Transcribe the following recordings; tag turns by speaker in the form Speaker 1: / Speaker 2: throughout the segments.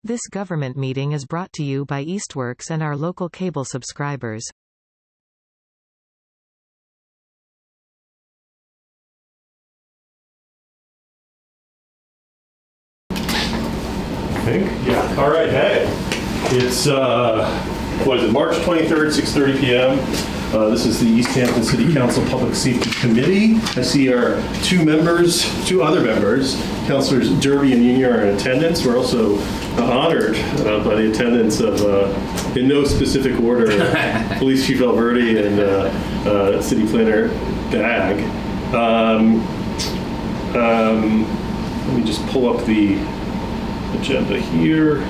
Speaker 1: This government meeting is brought to you by Eastworks and our local cable subscribers.
Speaker 2: Yeah. All right. Hey, it's March 23rd, 6:30 p.m. This is the Easthampton City Council Public Safety Committee. I see our two other members, Councilors Derby and Union, are in attendance. We're also honored by the attendance of, in no specific order, Police Chief Alberti and City Planner Bagg. Let me just pull up the agenda here.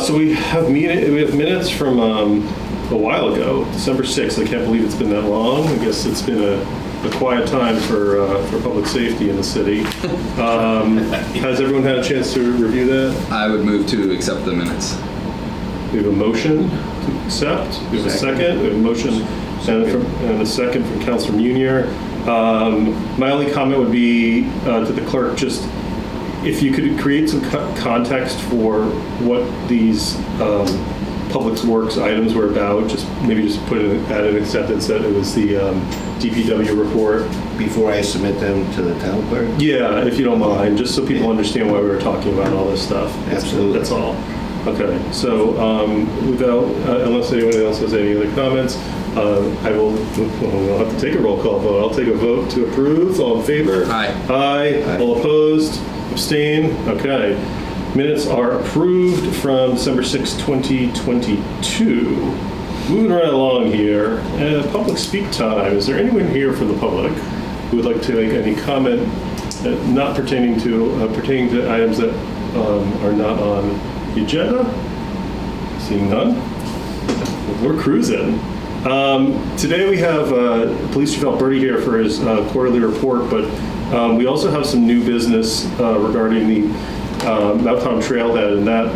Speaker 2: So we have minutes from a while ago, December 6th. I can't believe it's been that long. I guess it's been a quiet time for public safety in the city. Has everyone had a chance to review that?
Speaker 3: I would move to accept the minutes.
Speaker 2: We have a motion to accept. We have a second. We have a motion and a second from Councilor Munier. My only comment would be to the clerk, just if you could create some context for what these public works items were about, maybe just put it at an acceptance that it was the DPW report.
Speaker 4: Before I submit them to the town clerk?
Speaker 2: Yeah, if you don't mind, just so people understand why we were talking about all this stuff.
Speaker 4: Absolutely.
Speaker 2: That's all. Okay, so unless anyone else has any other comments, we'll have to take a roll call vote. I'll take a vote to approve. All in favor?
Speaker 3: Aye.
Speaker 2: Aye. All opposed? Abstain? Okay. Minutes are approved from December 6, 2022. Moving right along here, public speak time. Is there anyone here from the public who would like to make any comment not pertaining to items that are not on the agenda? Seeing none? We're cruising. Today we have Police Chief Alberti here for his quarterly report, but we also have some new business regarding the Mounttown Trailhead, and that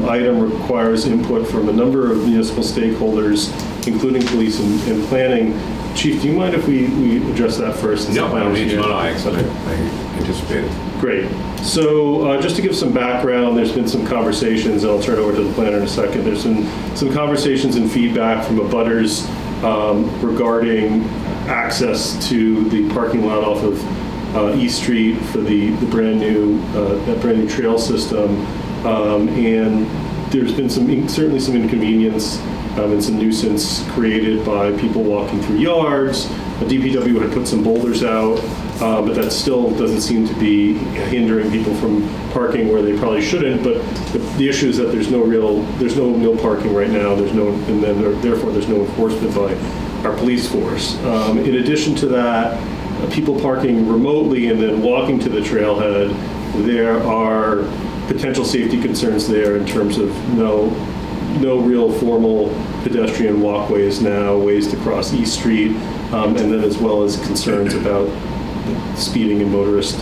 Speaker 2: item requires input from a number of municipal stakeholders, including police and planning. Chief, do you mind if we address that first?
Speaker 5: No, I don't need to. I anticipated.
Speaker 2: Great. So just to give some background, there's been some conversations, and I'll turn it over to the planner in a second. There's been some conversations and feedback from abutters regarding access to the parking lot off of East Street for the brand new trail system, and there's been certainly some inconvenience and some nuisance created by people walking through yards. The DPW had put some boulders out, but that still doesn't seem to be hindering people from parking where they probably shouldn't. But the issue is that there's no parking right now. Therefore there's no enforcement by our police force. In addition to that, people parking remotely and then walking to the trailhead, there are potential safety concerns there in terms of no real formal pedestrian walkways now, ways to cross East Street, and then as well as concerns about speeding and motorist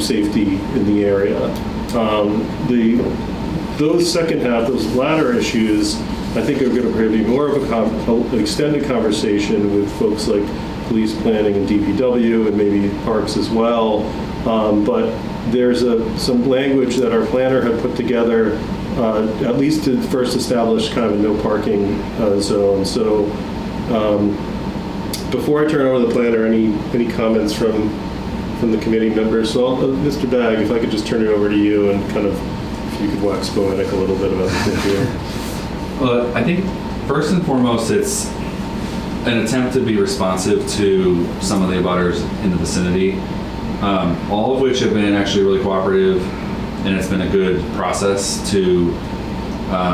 Speaker 2: safety in the area. Those latter issues, I think are going to be more of an extended conversation with folks like police planning and DPW and maybe parks as well. But there's some language that our planner had put together, at least to first establish kind of a no parking zone. So before I turn over to the planner, any comments from the committee members? So Mr. Bagg, if I could just turn it over to you and kind of, if you could wax poetic a little bit about the thing here.
Speaker 6: Well, I think first and foremost, it's an attempt to be responsive to some of the abutters in the vicinity, all of which have been actually really cooperative, and it's been a good process to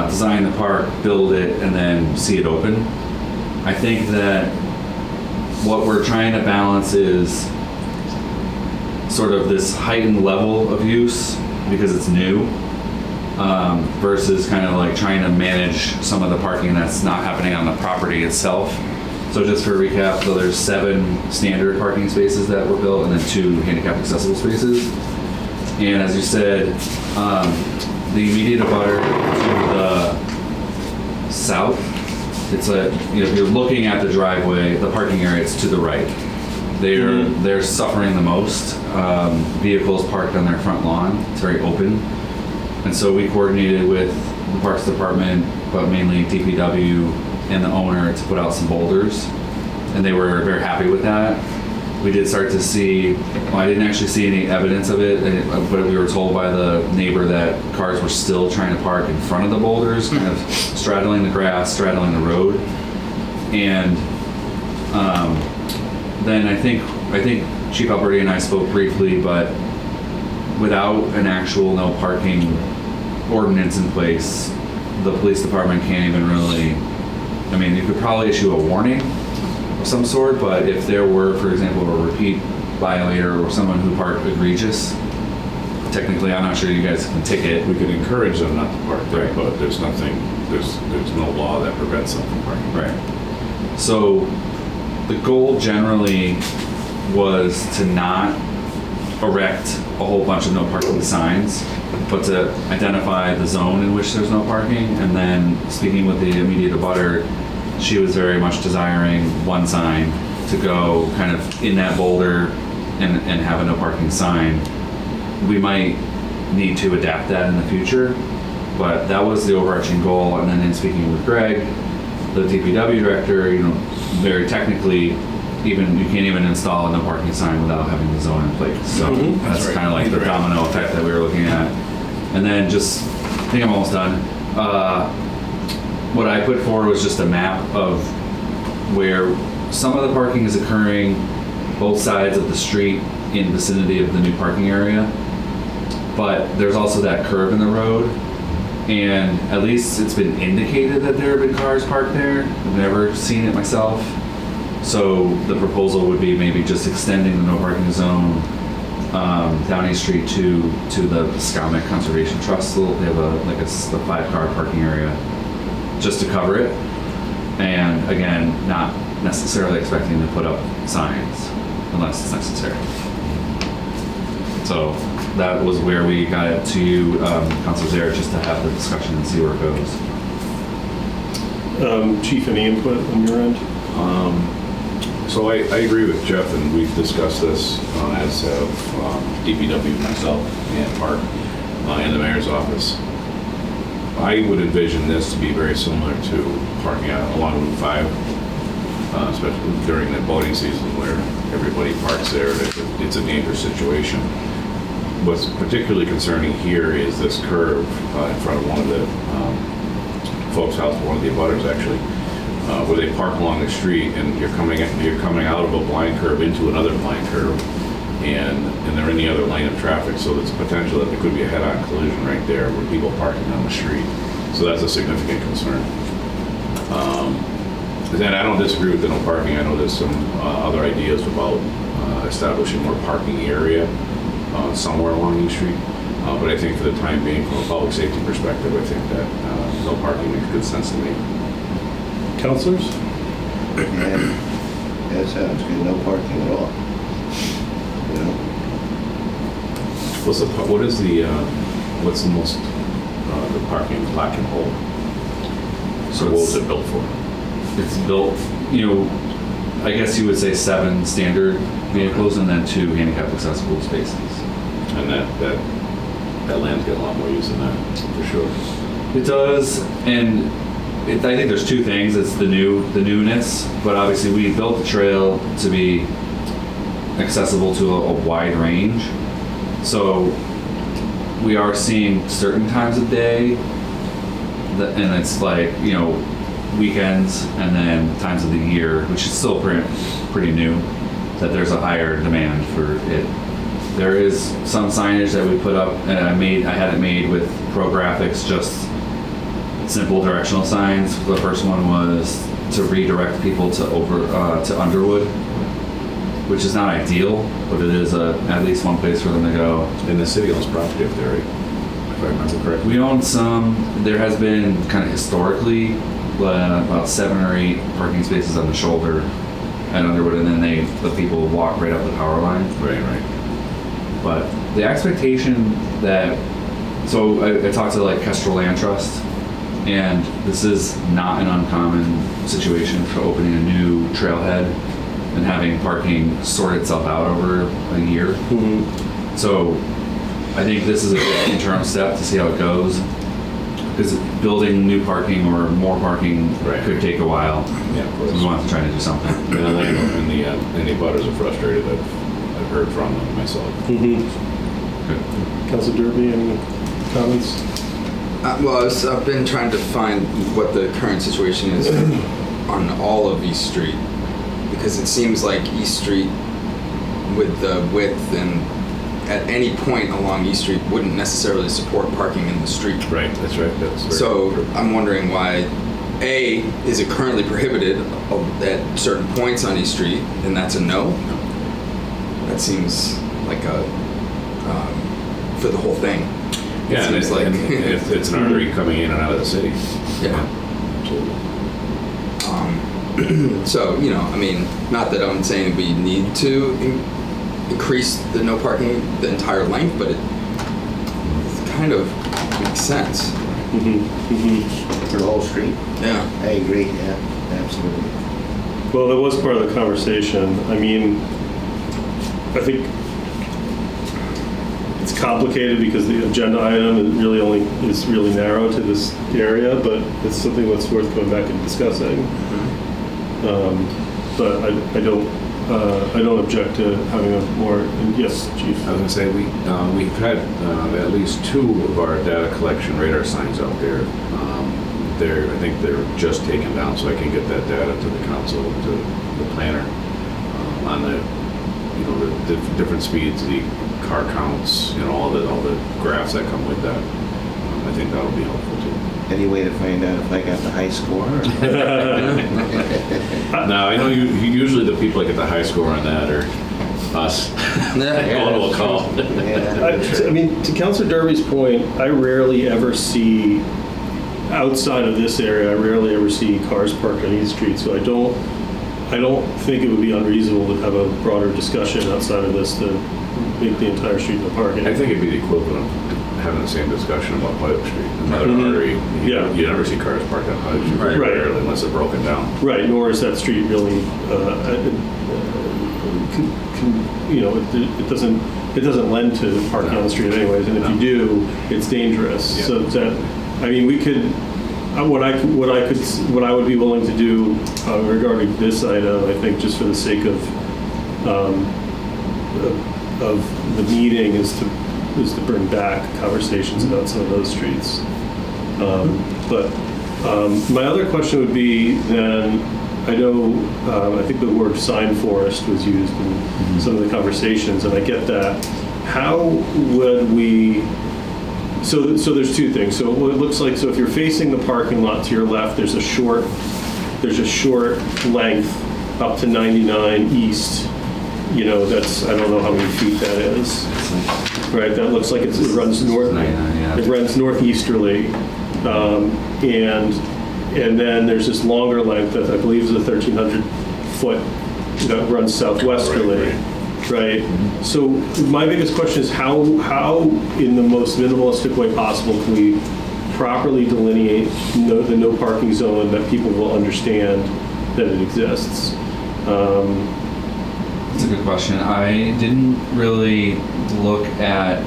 Speaker 6: design the park, build it, and then see it open. I think that what we're trying to balance is sort of this heightened level of use because it's new, versus kind of like trying to manage some of the parking that's not happening on the property itself. So just for a recap, so there's 7 standard parking spaces that were built and then 2 handicap accessible spaces. And as you said, the immediate abutter to the south, it's if you're looking at the driveway, the parking area, it's to the right. They're suffering the most. Vehicles parked on their front lawn. It's very open. And so we coordinated with the Parks Department, but mainly DPW and the owner, to put out some boulders. And they were very happy with that. We did start to see, well, I didn't actually see any evidence of it, but we were told by the neighbor that cars were still trying to park in front of the boulders, kind of straddling the grass, straddling the road. And then I think Chief Alberti and I spoke briefly, but without an actual no parking ordinance in place, the police department can't even really, I mean, you could probably issue a warning of some sort, but if there were, for example, a repeat violator or someone who parked egregious, technically, I'm not sure you guys can ticket.
Speaker 5: We could encourage them not to park there,
Speaker 6: Right.
Speaker 5: but there's nothing, there's no law that prevents them from parking.
Speaker 6: Right. So the goal generally was to not erect a whole bunch of no parking signs, but to identify the zone in which there's no parking. And then speaking with the immediate abutter, she was very much desiring one sign to go kind of in that boulder and have a no parking sign. We might need to adapt that in the future, but that was the overarching goal. And then in speaking with Greg, the DPW director, very technically, you can't even install a no parking sign without having the zone in place. So that's
Speaker 5: right.
Speaker 6: kind of like the domino effect that we were looking at. And then I think I'm almost done. What I put forward was just a map of where some of the parking is occurring both sides of the street in vicinity of the new parking area. But there's also that curve in the road, and at least it's been indicated that there have been cars parked there. I've never seen it myself. So the proposal would be maybe just extending the no parking zone down East Street to the Scomic Conservation Trust. They have a 5-car parking area just to cover it. And again, not necessarily expecting to put up signs unless it's necessary. So that was where we got it to you, Councilor Zaire, just to have the discussion and see where it goes.
Speaker 2: Chief, any input on your end?
Speaker 5: So I agree with Jeff, and we've discussed this as have DPW, myself, and Mark, and the mayor's office. I would envision this to be very similar to parking out along Route 5, especially during the boating season where everybody parks there. It's a dangerous situation. What's particularly concerning here is this curve in front of one of the folks' house, one of the abutters actually, where they park along the street and you're coming out of a blind curve into another blind curve, and they're in the other lane of traffic. So there's potential that there could be a head-on collision right there with people parking on the street. So that's a significant concern. Then I don't disagree with the no parking. I know there's some other ideas about establishing more parking area somewhere along East Street. But I think for the time being, from a public safety perspective, I think that no parking makes good sense to me.
Speaker 2: Councilors?
Speaker 4: Yeah, that sounds good. No parking at all.
Speaker 5: What's the most the parking lot can hold? So what was it built for?
Speaker 6: It's built, I guess you would say 7 standard vehicles and then 2 handicap accessible spaces.
Speaker 5: And that land's getting a lot more use than that, for sure.
Speaker 6: It does, and I think there's 2 things. It's the newness, but obviously we built the trail to be accessible to a wide range. So we are seeing certain times of day, and it's like, weekends and then times of the year, which is still pretty new, that there's a higher demand for it. There is some signage that we put up, and I had it made with pro graphics, just simple directional signs. The first one was to redirect people to Underwood, which is not ideal, but it is at least one place for them to go.
Speaker 5: And the city owns property up there, right? If I remember correctly.
Speaker 6: We own some. There has been kind of historically about 7 or 8 parking spaces on the shoulder at Underwood, and then the people walk right up the power line.
Speaker 5: Right.
Speaker 6: But the expectation so I talked to Kestrel Land Trust, and this is not an uncommon situation for opening a new trailhead and having parking sort itself out over a year.
Speaker 2: Mm-hmm.
Speaker 6: So I think this is a good interim step to see how it goes. Because building new parking or more parking could take a while.
Speaker 5: Yeah, of course.
Speaker 6: So we want to try to do something.
Speaker 5: And the landlord and the butters are frustrated. I've heard from them myself.
Speaker 2: Councilor Derby, any comments?
Speaker 3: Well, I've been trying to find what the current situation is on all of East Street, because it seems like East Street, with the width and at any point along East Street, wouldn't necessarily support parking in the street.
Speaker 5: Right, that's right. That's very
Speaker 3: So
Speaker 5: true.
Speaker 3: I'm wondering why, A, is it currently prohibited at certain points on East Street, and that's a no? That seems like a, for the whole thing.
Speaker 5: Yeah, and
Speaker 3: seems like
Speaker 5: it's an artery coming in and out of the city.
Speaker 3: Yeah.
Speaker 5: Absolutely.
Speaker 3: So, you know, I mean, not that I'm saying we need to increase the no parking the entire length, but it kind of makes sense.
Speaker 4: For the whole street?
Speaker 3: Yeah.
Speaker 4: I agree, yeah, absolutely.
Speaker 2: Well, that was part of the conversation. I mean, I think it's complicated because the agenda item is really narrow to this area, but it's something that's worth going back and discussing. But I don't object to having a more. Yes, Chief.
Speaker 5: I was going to say we've had at least 2 of our data collection radar signs out there. I think they're just taken down, so I can get that data to the council, to the planner, on the the different speeds, the car counts, all the graphs that come with that. I think that'll be helpful too.
Speaker 4: Any way to find out if I got the high score?
Speaker 5: Now I know usually the people that get the high score on that are us. Going to a call.
Speaker 2: I mean, to Councilor Derby's point, I rarely ever see, outside of this area, I rarely ever see cars parked on East Street, so I don't think it would be unreasonable to have a broader discussion outside of this to make the entire street no parking.
Speaker 5: I think it'd be the equivalent of having the same discussion about Pike Street, another artery. You never see cars parked on Pike Street, very rarely, unless they're broken down.
Speaker 2: Right, nor is that street really, it doesn't lend to parking on the street anyways, and if you do, it's dangerous.
Speaker 5: Yeah.
Speaker 2: So that, I mean, we could, what I would be willing to do regarding this item, I think, just for the sake of the meeting, is to bring back conversations about some of those streets. But my other question would be then, I know, I think the word sign forest was used in some of the conversations, and I get that. How would we, so there's 2 things. So what it looks like, so if you're facing the parking lot to your left, there's a short length up to 99 East. That's, I don't know how many feet that is. Right, that looks like it runs north.
Speaker 6: 99, yeah.
Speaker 2: It runs northeasterly, and then there's this longer length that I believe is a 1,300 foot that runs southwesterly. Right. So my biggest question is how in the most minimalistic way possible can we properly delineate the no parking zone that people will understand that it exists.
Speaker 6: That's a good question. I didn't really look at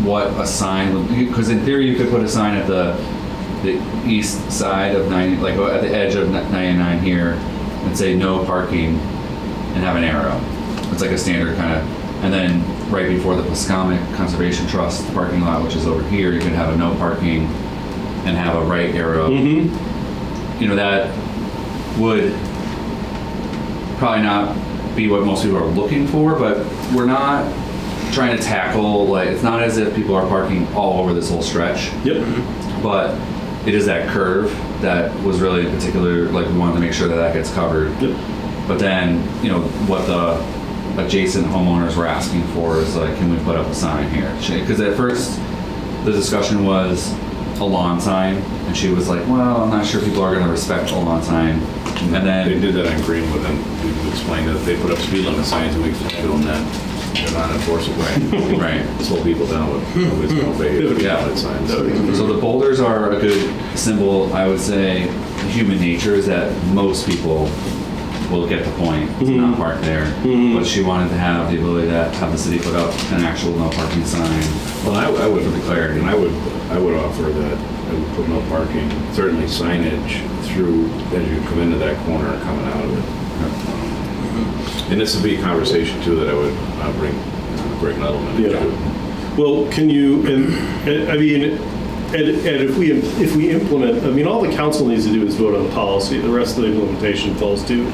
Speaker 6: what a sign would, because in theory you could put a sign at the east side of 90, like at the edge of 99 here, and say no parking, and have an arrow. It's like a standard kind of, and then right before the Pascomic Conservation Trust parking lot, which is over here, you could have a no parking and have a right arrow. That would probably not be what most people are looking for, but we're not trying to tackle, like, it's not as if people are parking all over this whole stretch.
Speaker 2: Yep.
Speaker 6: But it is that curve that was really in particular, like, we wanted to make sure that gets covered.
Speaker 2: Yep.
Speaker 6: But then, what the adjacent homeowners were asking for is, like, can we put up a sign here? Because at first the discussion was a lawn sign, and she was like, well, I'm not sure people are going to respect a lawn sign. And then
Speaker 5: They did that on Greenwood, and we explained that if they put up speed limit signs and we doing that, they're not enforceable.
Speaker 6: right.
Speaker 5: Slow people down with nobody's going to obey
Speaker 6: Yeah.
Speaker 5: signs.
Speaker 6: So the boulders are a good symbol, I would say. Human nature is that most people will get the point to not park there. But she wanted to have the ability to have the city put up an actual no parking sign.
Speaker 5: Well, I would declare, and I would offer that I would put no parking, certainly signage through as you come into that corner and coming out of it. And this would be a conversation too that I would bring Greg Nuttleman into.
Speaker 2: Well, can you, and I mean, and if we implement, I mean, all the council needs to do is vote on the policy. The rest of the implementation falls to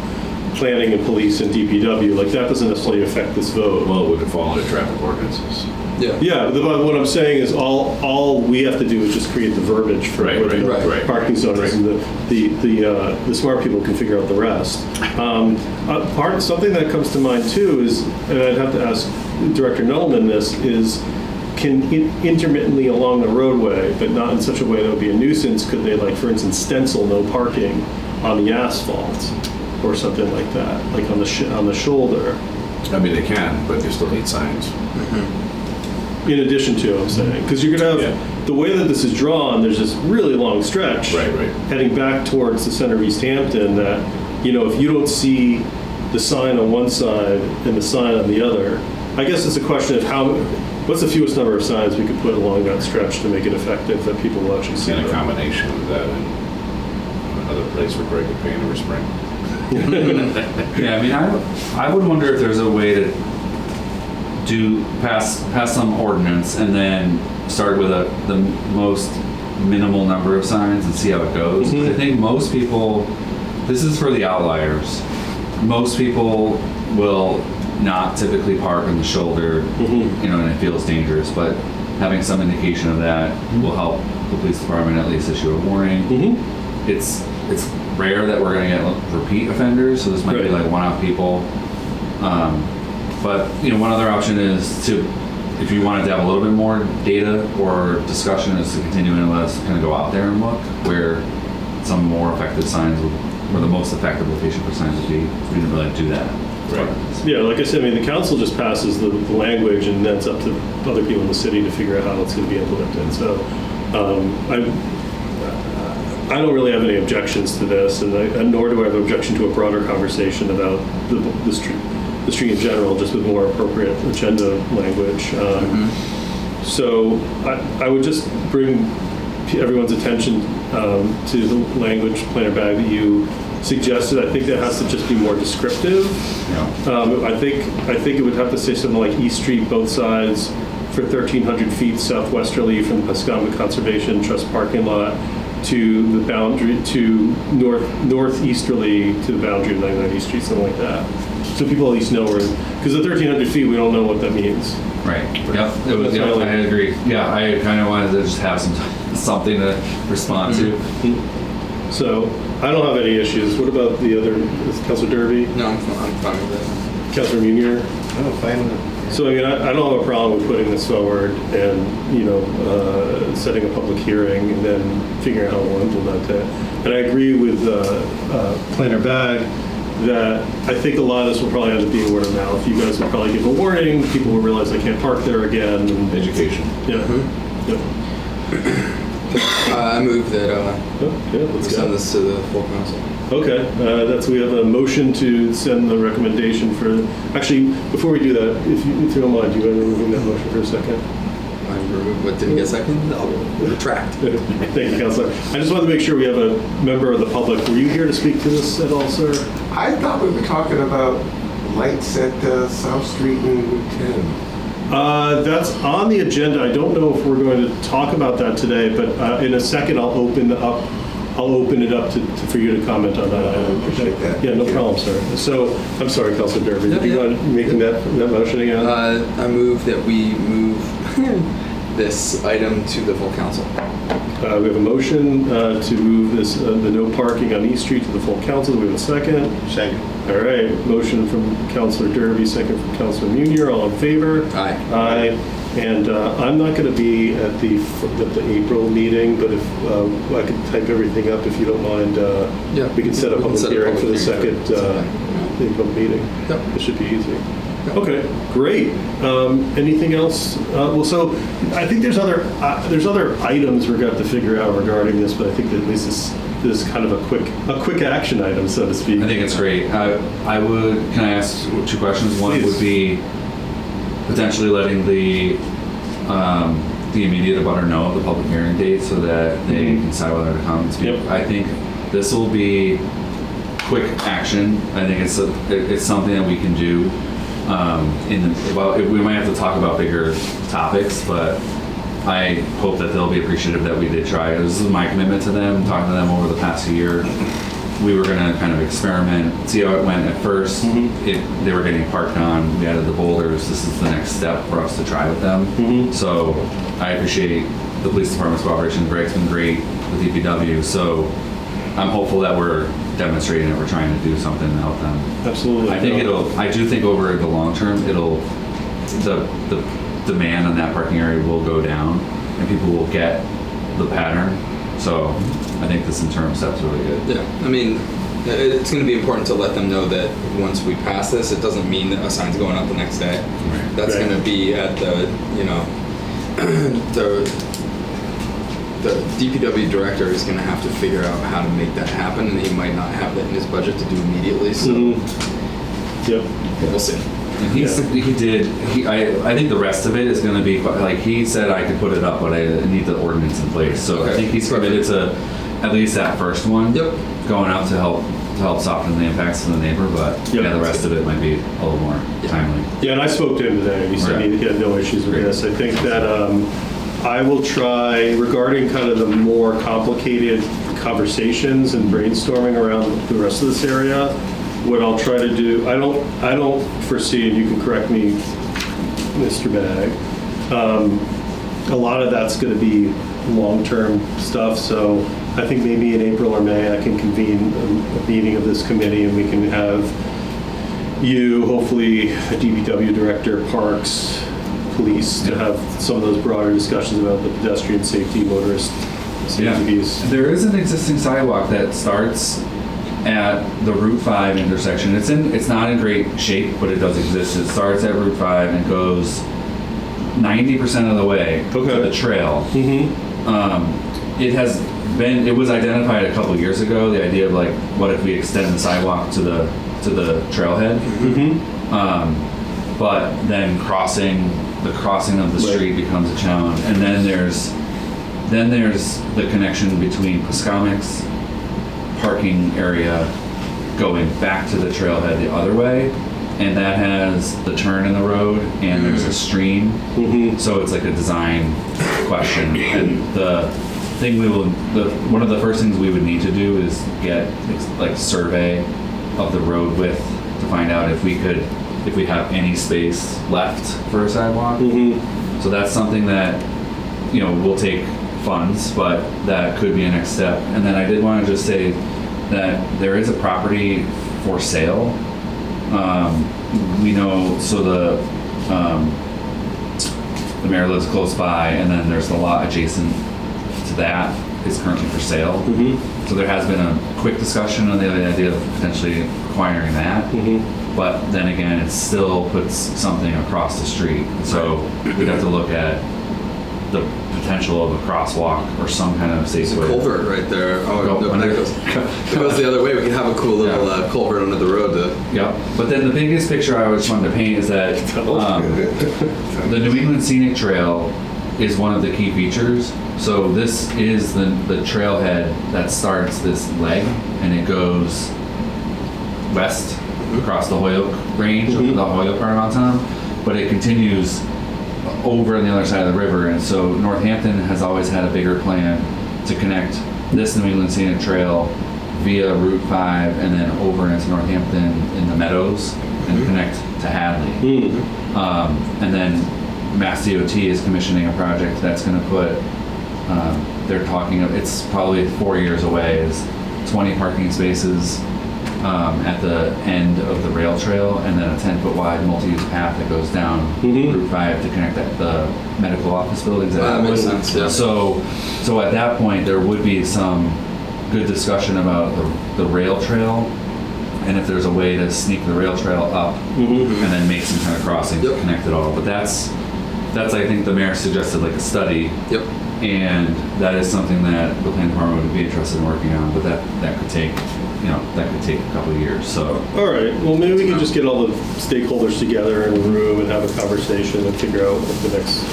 Speaker 2: planning and police and DPW. Like, that doesn't necessarily affect this vote.
Speaker 5: Well, it would fall into traffic ordinances.
Speaker 2: Yeah, but what I'm saying is all we have to do is just create the verbiage for
Speaker 5: Right.
Speaker 2: parking zones, and the smart people can figure out the rest. Something that comes to mind too is, and I'd have to ask Director Nuttleman this, is can intermittently along the roadway, but not in such a way that would be a nuisance, could they, like, for instance, stencil no parking on the asphalt or something like that, like on the shoulder?
Speaker 5: I mean, they can, but they still need signs.
Speaker 2: In addition to, I'm saying, because you're going to have, the way that this is drawn, there's this really long stretch heading back towards the center of Easthampton that, you know, if you don't see the sign on one side and the sign on the other, I guess it's a question of what's the fewest number of signs we could put along that stretch to make it effective that people will actually see.
Speaker 5: And a combination of that and another place where Greg would paint or spring.
Speaker 6: Yeah, I mean, I would wonder if there's a way to pass some ordinance and then start with the most minimal number of signs and see how it goes. I think most people, this is for the outliers. Most people will not typically park on the shoulder, you know, and it feels dangerous, but having some indication of that will help the police department at least issue a warning. It's rare that we're going to get repeat offenders, so this might be like one-off people. But, you know, one other option is to, if you wanted to have a little bit more data or discussion, is to continue and let us kind of go out there and look where some more effective signs where the most effective location for signs would be. We didn't really do that.
Speaker 2: Yeah, like I said, I mean, the council just passes the language, and then it's up to other people in the city to figure out how it's going to be implemented. So I don't really have any objections to this, and nor do I have an objection to a broader conversation about the street in general, just with more appropriate agenda language. So I would just bring everyone's attention to the language planner bag that you suggested. I think that has to just be more descriptive. I think it would have to say something like East Street, both sides, for 1,300 feet southwesterly from the Pascoma Conservation Trust parking lot to the boundary, to northeasterly to the boundary of 99 East Street, something like that. So people at least know where, because at 1,300 feet, we don't know what that means.
Speaker 6: Right. Yep. I agree. Yeah, I kind of wanted to just have something to respond to.
Speaker 2: So I don't have any issues. What about the other, Councilor Derby?
Speaker 3: No, I'm fine with that.
Speaker 2: Councilor Munier?
Speaker 4: I'm fine with it.
Speaker 2: So I mean, I don't have a problem with putting this forward and, you know, setting a public hearing and then figuring out how we'll implement it. And I agree with Planner Bag that I think a lot of this will probably end up being word of mouth. You guys will probably give a warning. People will realize they can't park there again. And
Speaker 5: Education.
Speaker 3: I move that
Speaker 2: let's
Speaker 3: we send this to the full council.
Speaker 2: Okay, we have a motion to send the recommendation for, actually, before we do that, if you don't mind, do you want to remove that motion for a second?
Speaker 3: What, didn't get second? I'll retract.
Speaker 2: Thank you, Councilor. I just wanted to make sure we have a member of the public. Were you here to speak to this at all, sir?
Speaker 7: I thought we were talking about lights at South Street and Route 10.
Speaker 2: That's on the agenda. I don't know if we're going to talk about that today, but in a second I'll open it up for you to comment on that.
Speaker 7: I appreciate that.
Speaker 2: Yeah, no problem, sir. So, I'm sorry, Councilor Derby. Do you mind making that motion again?
Speaker 3: I move that we move this item to the full council.
Speaker 2: We have a motion to move this, the no parking on East Street to the full council. Do we have a second?
Speaker 4: Second.
Speaker 2: All right. Motion from Councilor Derby, second from Councilor Munier. All in favor?
Speaker 3: Aye.
Speaker 2: Aye. And I'm not going to be at the April meeting, but if I could type everything up, if you don't mind, we can set up a public hearing for the second April meeting.
Speaker 3: Yep.
Speaker 2: It should be easy. Okay, great. Anything else? Well, so I think there's other items we're going to have to figure out regarding this, but I think that at least this is kind of a quick action item, so to speak.
Speaker 6: I think it's great. Can I ask 2 questions? One
Speaker 2: Please.
Speaker 6: would be potentially letting the immediate abutter know of the public hearing date so that they can decide whether to come and speak.
Speaker 2: Yep.
Speaker 6: I think this will be quick action. I think it's something that we can do. We might have to talk about bigger topics, but I hope that they'll be appreciative that we did try. This is my commitment to them, talking to them over the past year. We were going to kind of experiment, see how it went at first. They were getting parked on, we added the boulders. This is the next step for us to try with them. So I appreciate the police department's cooperation. Greg's been great with DPW. So I'm hopeful that we're demonstrating that we're trying to do something to help them.
Speaker 2: Absolutely.
Speaker 6: I do think over the long term, the demand on that parking area will go down and people will get the pattern. So I think this interim step's really good.
Speaker 3: Yeah, I mean, it's going to be important to let them know that once we pass this, it doesn't mean that a sign's going up the next day.
Speaker 6: Right.
Speaker 3: That's
Speaker 2: Right.
Speaker 3: going to be at the DPW director is going to have to figure out how to make that happen, and he might not have that in his budget to do immediately. So
Speaker 2: Yep.
Speaker 3: we'll see.
Speaker 6: And I think the rest of it is going to be like he said I could put it up, but I need the ordinance in place. So I
Speaker 3: Okay.
Speaker 6: think he's committed to at least that first one.
Speaker 3: Yep.
Speaker 6: Going out to help soften the impacts to the neighbor, but
Speaker 2: Yep.
Speaker 6: the rest of it might be a little more timely.
Speaker 2: Yeah, and I spoke to him today. He said
Speaker 6: Right.
Speaker 2: he had no issues with
Speaker 6: Great.
Speaker 2: this. I think that I will try, regarding kind of the more complicated conversations and brainstorming around the rest of this area, what I'll try to do, I don't foresee, and you can correct me, Mr. Bag, a lot of that's going to be long-term stuff, so I think maybe in April or May I can convene a meeting of this committee and we can have you, hopefully a DPW director, parks, police, to have some of those broader discussions about the pedestrian safety, motorist safety piece.
Speaker 6: There is an existing sidewalk that starts at the Route 5 intersection. It's not in great shape, but it does exist. It starts at Route 5 and goes 90% of the way to the trail. It was identified a couple years ago, the idea of like, what if we extend the sidewalk to the trailhead? But then the crossing of the street becomes a challenge. And then there's the connection between Pascomic's parking area going back to the trailhead the other way, and that has the turn in the road and there's a stream. So it's like a design question. And one of the first things we would need to do is get like survey of the road width to find out if we have any space left for a sidewalk. So that's something that will take funds, but that could be a next step. And then I did want to just say that there is a property for sale. We know, so the mayor lives close by, and then there's the lot adjacent to that is currently for sale. So there has been a quick discussion on the idea of potentially acquiring that. But then again, it still puts something across the street. So we'd have to look at the potential of a crosswalk or some kind of safe way.
Speaker 3: There's a culvert right there.
Speaker 6: Go
Speaker 3: That
Speaker 6: under.
Speaker 3: goes the other way. We could have a cool little culvert under the road.
Speaker 6: Yep. But then the biggest picture I just wanted to paint is that the New England Scenic Trail is one of the key features. So this is the trailhead that starts this leg, and it goes west across the Holyoke Range, the Holyoke part of Mountain, but it continues over on the other side of the river. And so Northampton has always had a bigger plan to connect this New England Scenic Trail via Route 5 and then over into Northampton in the meadows and connect to Hadley. And then Mass DOT is commissioning a project that's going to put, it's probably 4 years away, is 20 parking spaces at the end of the rail trail, and then a 10-foot wide multi-use path that goes down Route 5 to connect the medical office buildings.
Speaker 3: That makes sense, yeah.
Speaker 6: So at that point, there would be some good discussion about the rail trail and if there's a way to sneak the rail trail up and then make some kind of crossing to connect it all. But that's I think the mayor suggested like a study.
Speaker 3: Yep.
Speaker 6: And that is something that the planning department would be interested in working on, but that could take, a couple of years, so.
Speaker 2: All right, well, maybe we can just get all the stakeholders together in a room and have a conversation and figure out what the next,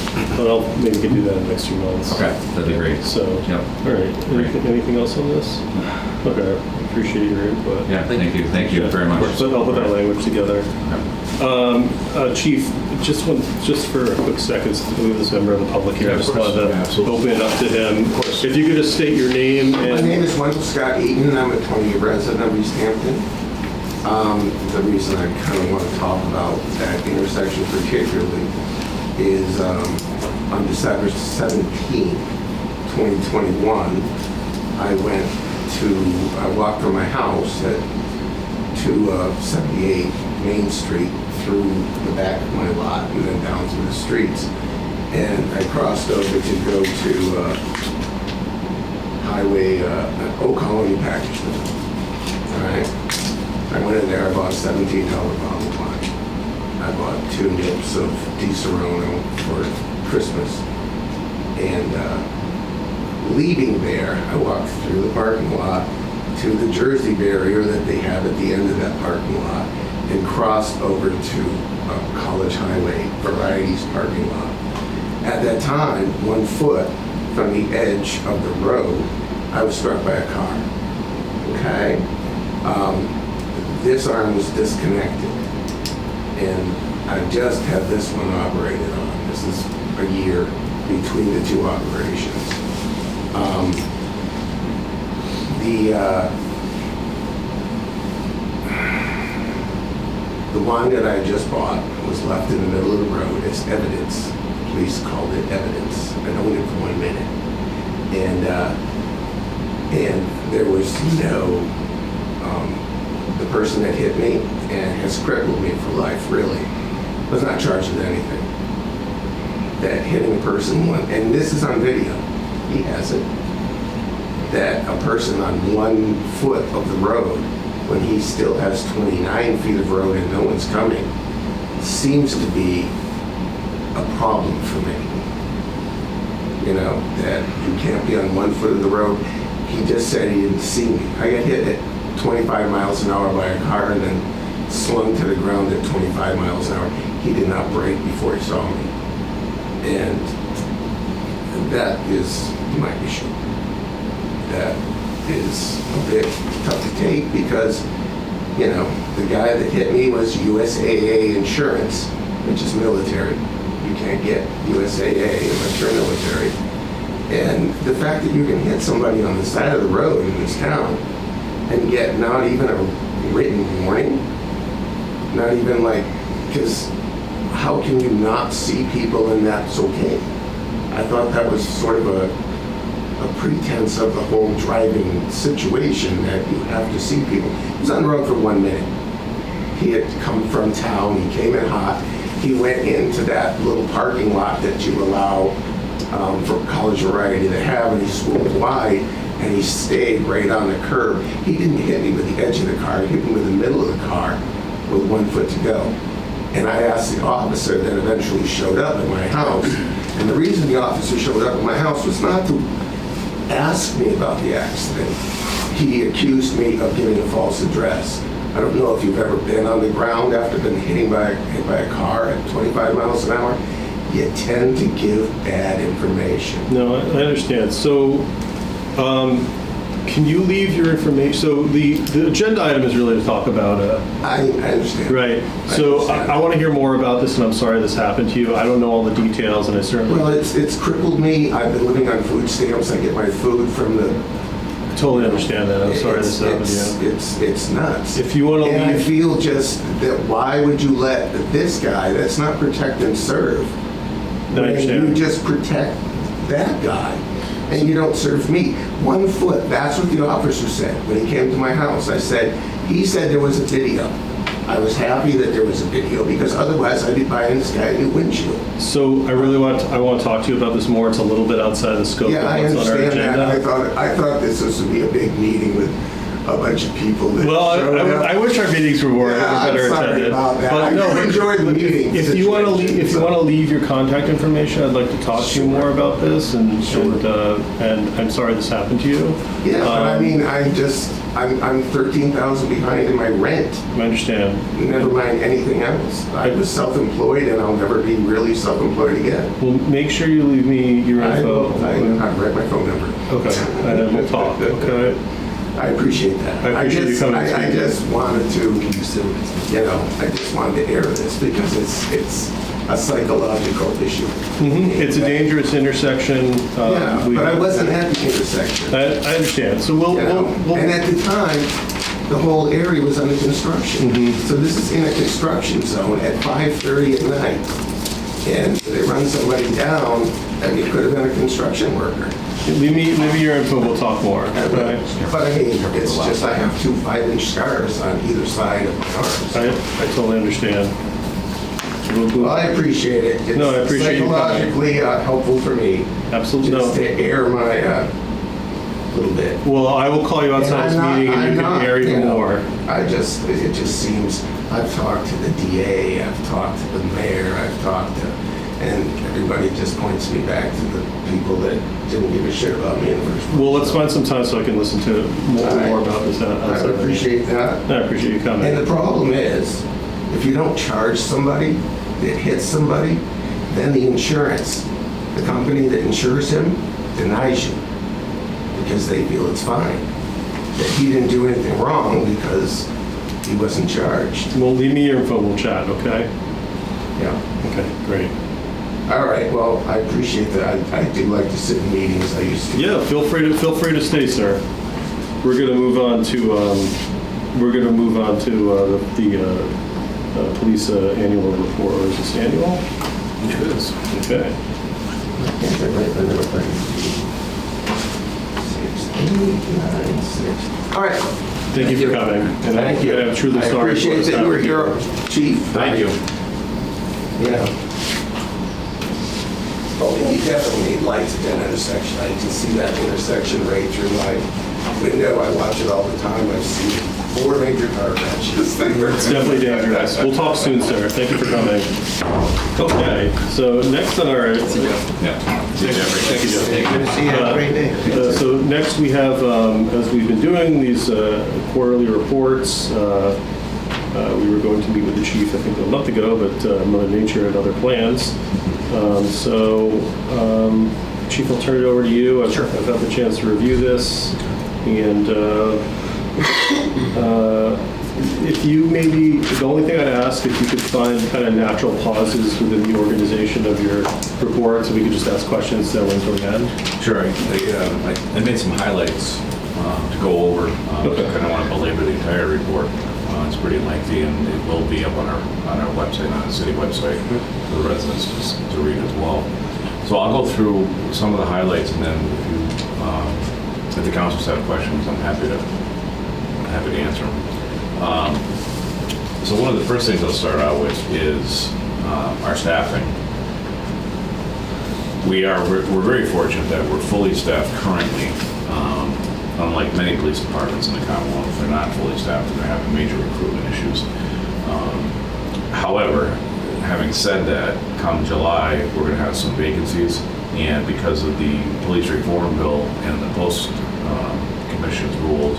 Speaker 2: maybe we can do that in the next few months.
Speaker 6: Okay, that'd be great.
Speaker 2: So,
Speaker 6: Yep.
Speaker 2: all right, anything else on this? Okay, appreciate your input.
Speaker 6: Yeah, thank you very much.
Speaker 2: I'll put that language together.
Speaker 6: Okay.
Speaker 2: Chief, just for a quick second, since we have this member of the public here, I just wanted to open it up to him. If you could just state your name
Speaker 7: My
Speaker 2: and...
Speaker 7: name is Wendell Scott Eaton. I'm a 20-year resident of Easthampton. The reason I kind of want to talk about that intersection particularly is on December 17, 2021, I walked from my house to 78 Main Street through the back of my lot and then down through the streets. And I crossed over to go to Highway Oak Colony Package Store. All right. I went in there, I bought a $17 bottle of wine. I bought 2 nips of Di Serono for Christmas. And leaving there, I walked through the parking lot to the Jersey barrier that they have at the end of that parking lot and crossed over to College Highway Varieties parking lot. At that time, 1 foot from the edge of the road, I was struck by a car. Okay? This arm was disconnected, and I just had this one operated on. This is a year between the 2 operations. The wine that I just bought was left in the middle of the road as evidence. Police called it evidence. I owned it for 1 minute. And there was no, the person that hit me and has crippled me for life, really, was not charged with anything. That hitting a person, and this is on video, he has it, that a person on 1 foot of the road, when he still has 29 feet of road and no one's coming, seems to be a problem for me. You know, that you can't be on 1 foot of the road. He just said he didn't see me. I got hit at 25 miles an hour by a car and then slung to the ground at 25 miles an hour. He did not brake before he saw me. And that is my issue. That is a bit tough to take because, you know, the guy that hit me was USAA insurance, which is military. You can't get USAA unless you're military. And the fact that you can hit somebody on the side of the road in this town and get not even a written warning, not even like, because how can you not see people and that's okay? I thought that was sort of a pretense of the whole driving situation, that you have to see people. He was on the road for 1 minute. He had come from town, he came in hot, he went into that little parking lot that you allow for College Variety to have, and he swooped wide, and he stayed right on the curb. He didn't hit me with the edge of the car, he hit me with the middle of the car with 1 foot to go. And I asked the officer that eventually showed up at my house, and the reason the officer showed up at my house was not to ask me about the accident. He accused me of giving a false address. I don't know if you've ever been on the ground after being hit by a car at 25 miles an hour. You tend to give bad information.
Speaker 2: No, I understand. So, can you leave your information? So the agenda item is really to talk about
Speaker 7: I understand.
Speaker 2: right. So I want to hear more about this, and I'm sorry this happened to you. I don't know all the details, and I certainly...
Speaker 7: Well, it's crippled me. I've been living on food stamps. I get my food from the...
Speaker 2: I totally understand that. I'm sorry this happened to you.
Speaker 7: It's nuts.
Speaker 2: If you want to
Speaker 7: And I
Speaker 2: leave...
Speaker 7: feel just that why would you let this guy, that's not protect and serve,
Speaker 2: I understand.
Speaker 7: you just protect that guy and you don't serve me? 1 foot, that's what the officer said when he came to my house. He said there was a video. I was happy that there was a video because otherwise I'd be buying this guy a new windshield.
Speaker 2: So I want to talk to you about this more. It's a little bit outside the scope
Speaker 7: Yeah,
Speaker 2: of
Speaker 7: I
Speaker 2: what's on our
Speaker 7: understand
Speaker 2: agenda.
Speaker 7: that. I thought this was to be a big meeting with a bunch of people that
Speaker 2: Well,
Speaker 7: showed up.
Speaker 2: I wish our meetings were more
Speaker 7: Yeah,
Speaker 2: better
Speaker 7: I'm sorry
Speaker 2: attended.
Speaker 7: about that.
Speaker 2: But
Speaker 7: I
Speaker 2: no,
Speaker 7: do enjoy the meetings.
Speaker 2: if you want to leave, leave your contact information, I'd like to talk to you more about this. And I'm sorry this happened to you.
Speaker 7: Yeah, but I mean, I'm 13,000 behind in my rent.
Speaker 2: I understand.
Speaker 7: Never mind anything else. I was self-employed, and I'll never be really self-employed again.
Speaker 2: Well, make sure you leave me your info.
Speaker 7: I've read my phone number.
Speaker 2: Okay, and then we'll talk. Okay.
Speaker 7: I appreciate that.
Speaker 2: I appreciate you coming.
Speaker 7: I just wanted to, I just wanted to air this because it's a psychological issue.
Speaker 2: It's a dangerous intersection.
Speaker 7: Yeah, but I wasn't at the intersection.
Speaker 2: I understand. So we'll
Speaker 7: And at the time, the whole area was under construction. So this is in a construction zone at 5:30 at night. And they run somebody down, and it could have been a construction worker.
Speaker 2: leave me your info. We'll talk more. Okay?
Speaker 7: But I mean, it's just I have 2 5-inch scars on either side of my arms.
Speaker 2: I totally understand.
Speaker 7: Well, I appreciate it. It's
Speaker 2: No, I appreciate you coming.
Speaker 7: psychologically helpful for me.
Speaker 2: Absolutely.
Speaker 7: Just to air my little bit.
Speaker 2: Well, I will call you outside this meeting and you can air even more.
Speaker 7: It just seems, I've talked to the DA, I've talked to the mayor, I've talked to, and everybody just points me back to the people that didn't give a shit about me in the first place.
Speaker 2: Well, let's find some time so I can listen to more about this.
Speaker 7: I appreciate that.
Speaker 2: I appreciate you coming.
Speaker 7: And the problem is, if you don't charge somebody that hits somebody, then the insurance, the company that insures him, denies you because they feel it's fine. That he didn't do anything wrong because he wasn't charged.
Speaker 2: Well, leave me your info. We'll chat, okay?
Speaker 7: Yeah.
Speaker 2: Okay, great.
Speaker 7: All right. Well, I appreciate that. I do like to sit in meetings. I used to.
Speaker 2: Yeah, feel free to stay, sir. We're gonna move on to the police annual report. Or is this annual?
Speaker 5: It is.
Speaker 2: Okay.
Speaker 7: All right.
Speaker 2: Thank you for coming. And
Speaker 7: Thank you.
Speaker 2: I'm truly
Speaker 7: I
Speaker 2: sorry.
Speaker 7: appreciate that you were here, Chief.
Speaker 5: Thank you.
Speaker 7: Yeah. Oh, we definitely need lights at that intersection. I can see that intersection right through my window. I watch it all the time. I've seen 4 major car crashes there.
Speaker 2: It's definitely dangerous. We'll talk soon, sir. Thank you for coming. Okay, so next on our...
Speaker 5: Yeah.
Speaker 2: Thank you, Jeff.
Speaker 4: Good to see you. Have a great day.
Speaker 2: So next we have, as we've been doing these quarterly reports, we were going to meet with the chief, I think, a month ago, but Mother Nature had other plans. Chief, I'll turn it over to you. I've had the chance to review this, and if you maybe, the only thing I'd ask, if you could find kind of natural pauses within the organization of your report, so we could just ask questions that went to the end.
Speaker 5: Sure. I made some highlights to go over.
Speaker 2: Okay.
Speaker 5: I don't want to belabor the entire report. It's pretty lengthy, and it will be up on our website, on the city website, for the residents to read as well. So I'll go through some of the highlights, and then if the councils have questions, I'm happy to answer them. So one of the first things I'll start out with is our staffing. We're very fortunate that we're fully staffed currently. Unlike many police departments in the Commonwealth, they're not fully staffed and they're having major recruitment issues. However, having said that, come July, we're going to have some vacancies, and because of the police reform bill and the post commission's rules,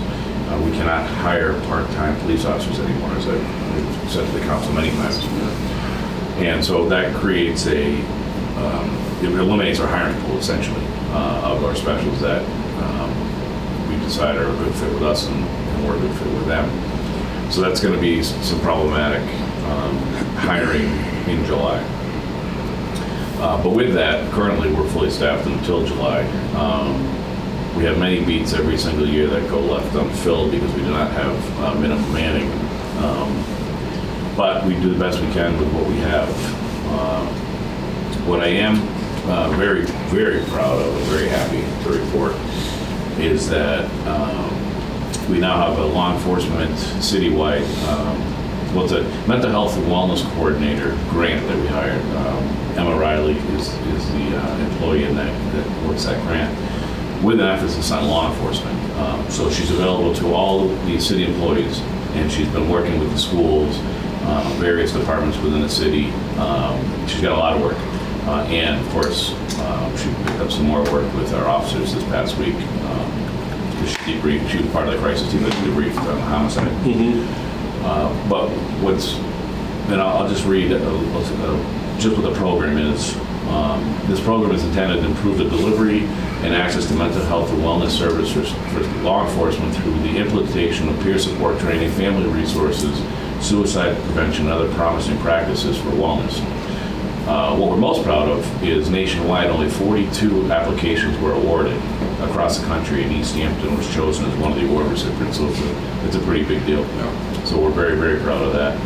Speaker 5: we cannot hire part-time police officers anymore, as I've said to the council many times. And so that creates it eliminates our hiring pool, essentially, of our specials that we decide are a good fit with us and we're a good fit with them. So that's going to be some problematic hiring in July. But with that, currently we're fully staffed until July. We have many beats every single year that go left unfilled because we do not have minimum manning. But we do the best we can with what we have. What I am very, very proud of and very happy to report is that we now have a law enforcement citywide, it's a mental health and wellness coordinator grant that we hired. Emma Riley is the employee in that works that grant. with an emphasis on law enforcement. So she's available to all the city employees, and she's been working with the schools, various departments within the city. She's got a lot of work. And of course, she picked up some more work with our officers this past week. She debriefed, she was part of the crisis team that debriefed on the homicide. But and I'll just read just what the program is. This program is intended to improve the delivery and access to mental health and wellness services for law enforcement through the implementation of peer support training, family resources, suicide prevention, and other promising practices for wellness. What we're most proud of is nationwide, only 42 applications were awarded across the country, and Easthampton was chosen as one of the award recipients, so it's a pretty big deal. So we're very, very proud of that.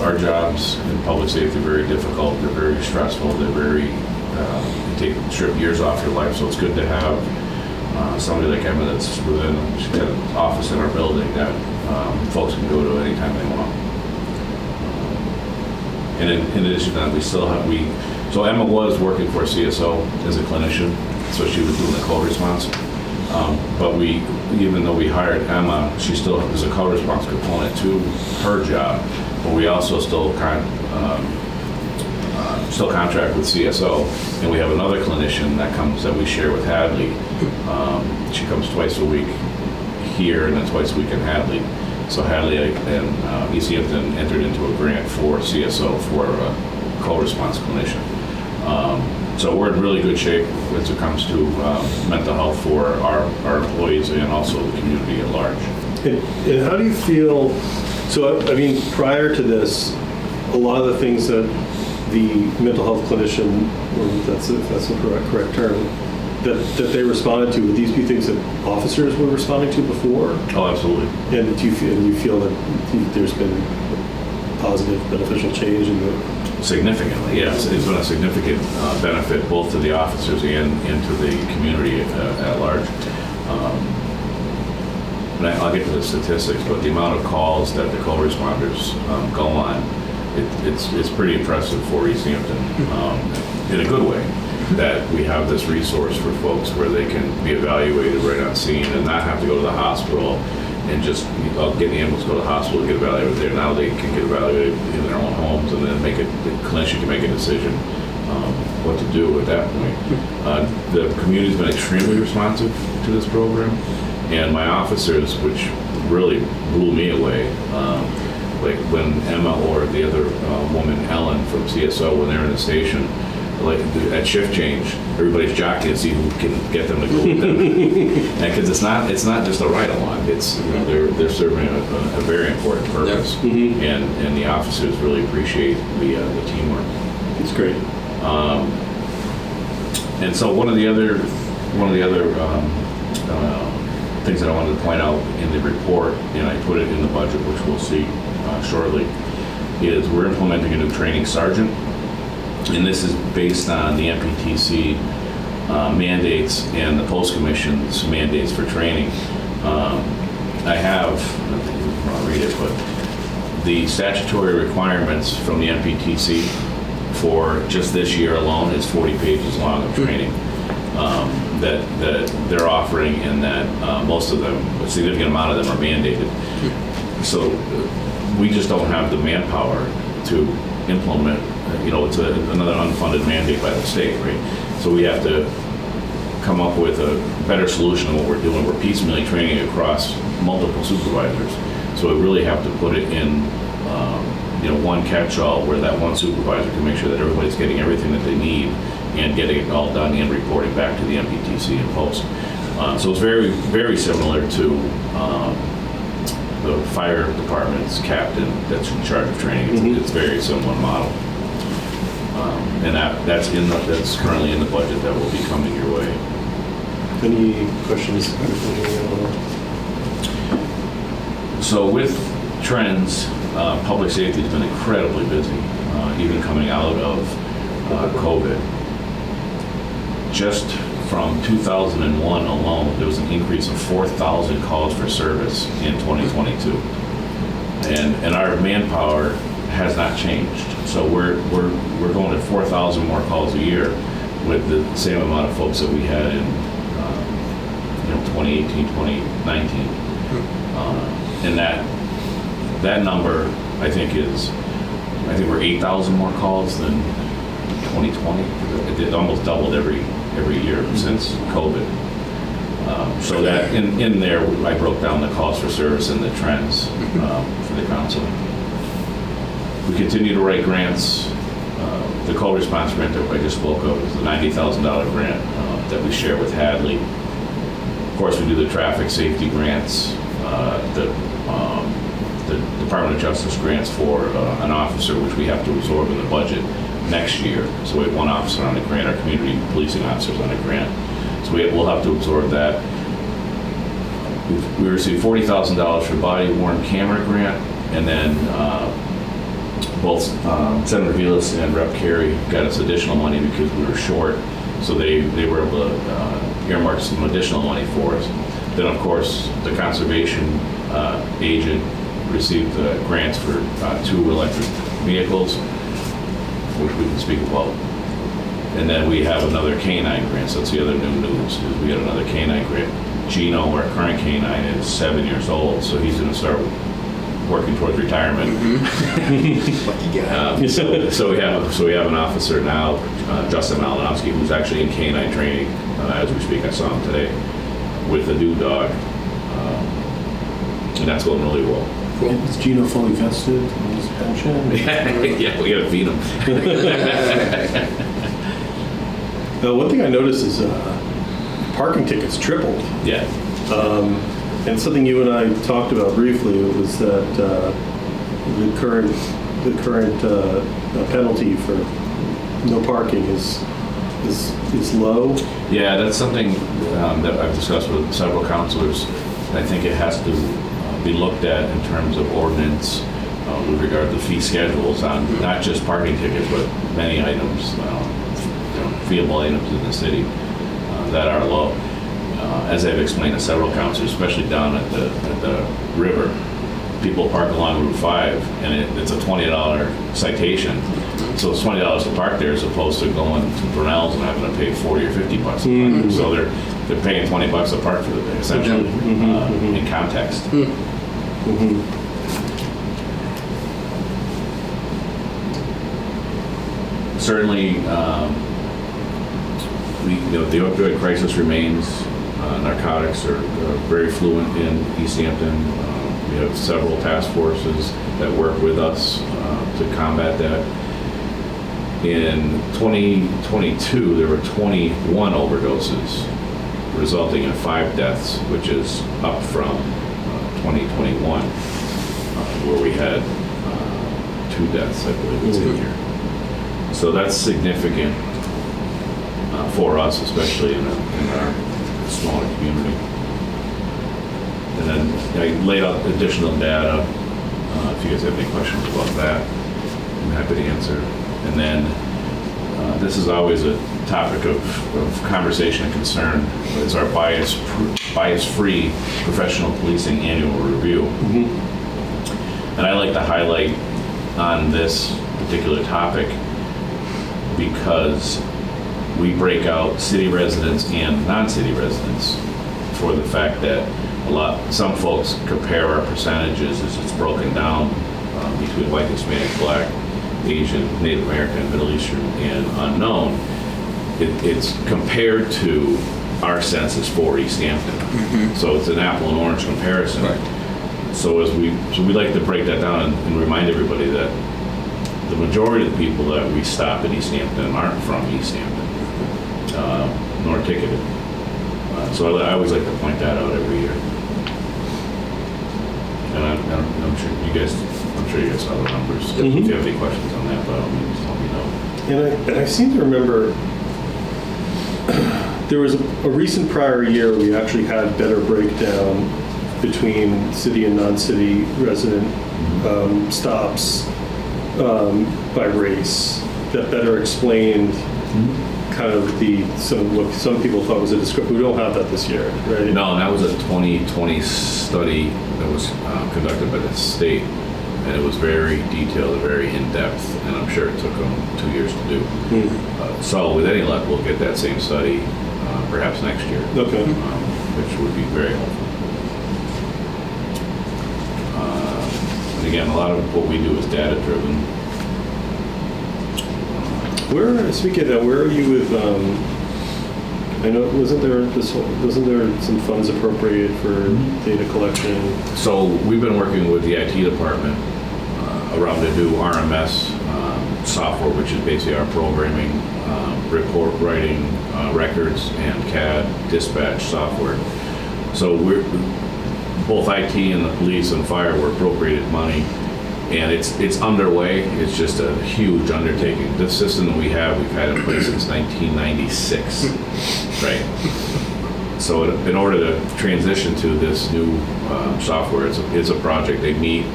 Speaker 5: Our jobs in public safety are very difficult. They're very stressful. They're they strip years off your life. So it's good to have somebody like Emma that's within. She's got an office in our building that folks can go to anytime they want. And in addition to that, so Emma was working for CSO as a clinician, so she was doing the call response. But even though we hired Emma, she still has a call response component to her job, but we also still contract with CSO, and we have another clinician that we share with Hadley. She comes twice a week here and then twice a week in Hadley. So Hadley and Easthampton entered into a grant for CSO for a call response clinician. So we're in really good shape as it comes to mental health for our employees and also the community at large.
Speaker 2: And how do you feel, so I mean, prior to this, a lot of the things that the mental health clinician, or if that's the correct term, that they responded to, would these be things that officers were responding to before?
Speaker 5: Oh, absolutely.
Speaker 2: And do you feel that there's been positive, beneficial change in the...
Speaker 5: Significantly, yes. It's been a significant benefit both to the officers and to the community at large. And I'll get to the statistics, but the amount of calls that the call responders go on, it's pretty impressive for Easthampton in a good way, that we have this resource for folks where they can be evaluated right on scene and not have to go to the hospital and just get the ambulance, go to the hospital, get evaluated there. Now they can get evaluated in their own homes, and then the clinician can make a decision what to do at that point. The community's been extremely responsive to this program, and my officers, which really blew me away, like when Emma or the other woman, Ellen from CSO, when they're in the station, like at shift change, everybody's jockeying to see who can get them to go with them. And because it's not just a ride along. It's they're serving a very important purpose, and the officers really appreciate the teamwork.
Speaker 2: It's great.
Speaker 5: And so one of the other things that I wanted to point out in the report, and I put it in the budget, which we'll see shortly, is we're implementing a new training sergeant. And this is based on the MPTC mandates and the Post Commission's mandates for training. I don't read it, but the statutory requirements from the MPTC for just this year alone is 40 pages long of training that they're offering, and that most of them, a significant amount of them are mandated. So we just don't have the manpower to implement. It's another unfunded mandate by the state, right? So we have to come up with a better solution than what we're doing. We're piecemealing training across multiple supervisors. So we really have to put it in, one catch-all where that one supervisor can make sure that everybody's getting everything that they need and getting it all done and reporting back to the MPTC and Post. So it's very, very similar to the fire department's captain that's in charge of training. It's very similar model. And that's currently in the budget that will be coming your way.
Speaker 2: Any questions?
Speaker 5: So with trends, public safety has been incredibly busy, even coming out of COVID. Just from 2001 alone, there was an increase of 4,000 calls for service in 2022. And our manpower has not changed. So we're going at 4,000 more calls a year with the same amount of folks that we had in 2018, 2019. And that number, I think we're 8,000 more calls than 2020. It almost doubled every year since COVID. So that in there, I broke down the calls for service and the trends for the council. We continue to write grants. The co-response grant that I just spoke of is the $90,000 grant that we share with Hadley. Of course, we do the traffic safety grants, the Department of Justice grants for an officer, which we have to absorb in the budget next year. So we have one officer on a grant, our community policing officers on a grant. So we'll have to absorb that. We received $40,000 for body-worn camera grant, and then both Senator Vilas and Rep. Carey got us additional money because we were short, so they were able to earmark some additional money for us. Then, of course, the conservation agent received grants for 2 electric vehicles, which we can speak about. And then we have another canine grant. So that's the other new news, is we had another canine grant. Gino, our current canine, is 7 years old, so he's going to start working towards retirement.
Speaker 3: Lucky guy.
Speaker 5: So we have an officer now, Justin Malinowski, who's actually in canine training as we speak. I saw him today with a new dog, and that's going really well.
Speaker 2: Cool. Is Gino fully vested in his pension?
Speaker 5: Yeah, we got to feed him.
Speaker 2: One thing I noticed is parking tickets tripled.
Speaker 5: Yeah.
Speaker 2: And something you and I talked about briefly was that the current penalty for no parking is low.
Speaker 5: Yeah, that's something that I've discussed with several counselors. I think it has to be looked at in terms of ordinance with regard to fee schedules on not just parking tickets, but many items, feeable items in the city that are low. As I've explained to several counselors, especially down at the river, people park along Route 5, and it's a $20 citation. So it's $20 to park there as opposed to going to Brunel's and having to pay $40 or $50 to park. So they're paying $20 to park for the day, essentially, in context. Certainly, the opioid crisis remains. Narcotics are very fluent in Easthampton. We have several task forces that work with us to combat that. In 2022, there were 21 overdoses, resulting in 5 deaths, which is up from 2021, where we had 2 deaths, I believe it's in here. So that's significant for us, especially in our smaller community. And then I laid out additional data. If you guys have any questions about that, I'm happy to answer. And then this is always a topic of conversation and concern. It's our bias-free professional policing annual review. And I like to highlight on this particular topic because we break out city residents and non-city residents for the fact that some folks compare our percentages as it's broken down between white, Hispanic, Black, Asian, Native American, Middle Eastern, and unknown. It's compared to our census for Easthampton. So it's an apple and orange comparison. Right. So we like to break that down and remind everybody that the majority of the people that we stop in Easthampton aren't from Easthampton. Nor ticketed. So I always like to point that out every year. And I'm sure you guys saw the numbers. If you have any questions on that, by all means, let me know.
Speaker 2: And I seem to remember there was a recent prior year we actually had better breakdown between city and non-city resident stops by race that better explained kind of what some people thought was a discrepancy. We don't have that this year, right?
Speaker 5: No, and that was a 2020 study that was conducted by the state, and it was very detailed, very in-depth, and I'm sure it took them 2 years to do. So with any luck, we'll get that same study perhaps next year,
Speaker 2: Okay.
Speaker 5: which would be very helpful. And again, a lot of what we do is data-driven.
Speaker 2: Speaking of that, where are you with, I know, wasn't there some funds appropriated for data collection?
Speaker 5: So we've been working with the IT department around the new RMS software, which is basically our programming, report writing, records, and CAD dispatch software. So both IT and the police and fire were appropriated money, and it's underway. It's just a huge undertaking. This system that we've had in place since 1996, right? So in order to transition to this new software, it's a project. They meet